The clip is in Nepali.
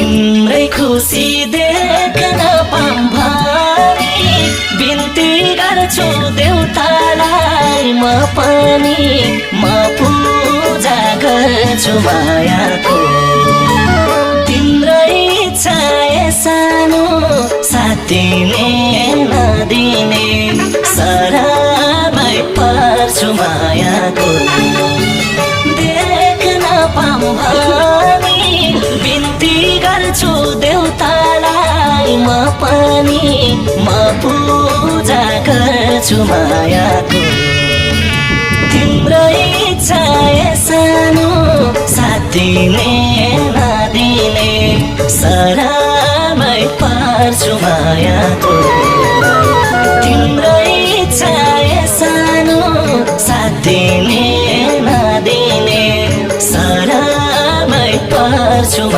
तिम्रै खुसी देख्न पाऊँ बिन्ती गर्छु देउतालाई म पनि म पूजा गर्छु मायाको तिम्रै इच्छा सानो साथिने नदिने सरामै पर्छु मायाको देख्न पाऊँ भनी बिन्ती गर्छु देउतालाई म पनि म पूजा गर्छु मायाको तिम्रो इच्छा सानो साथिने नदिने सरामै पर्छु मायाको तिम्रो इच्छा सानो साथिने नदिने सरामै पर्छु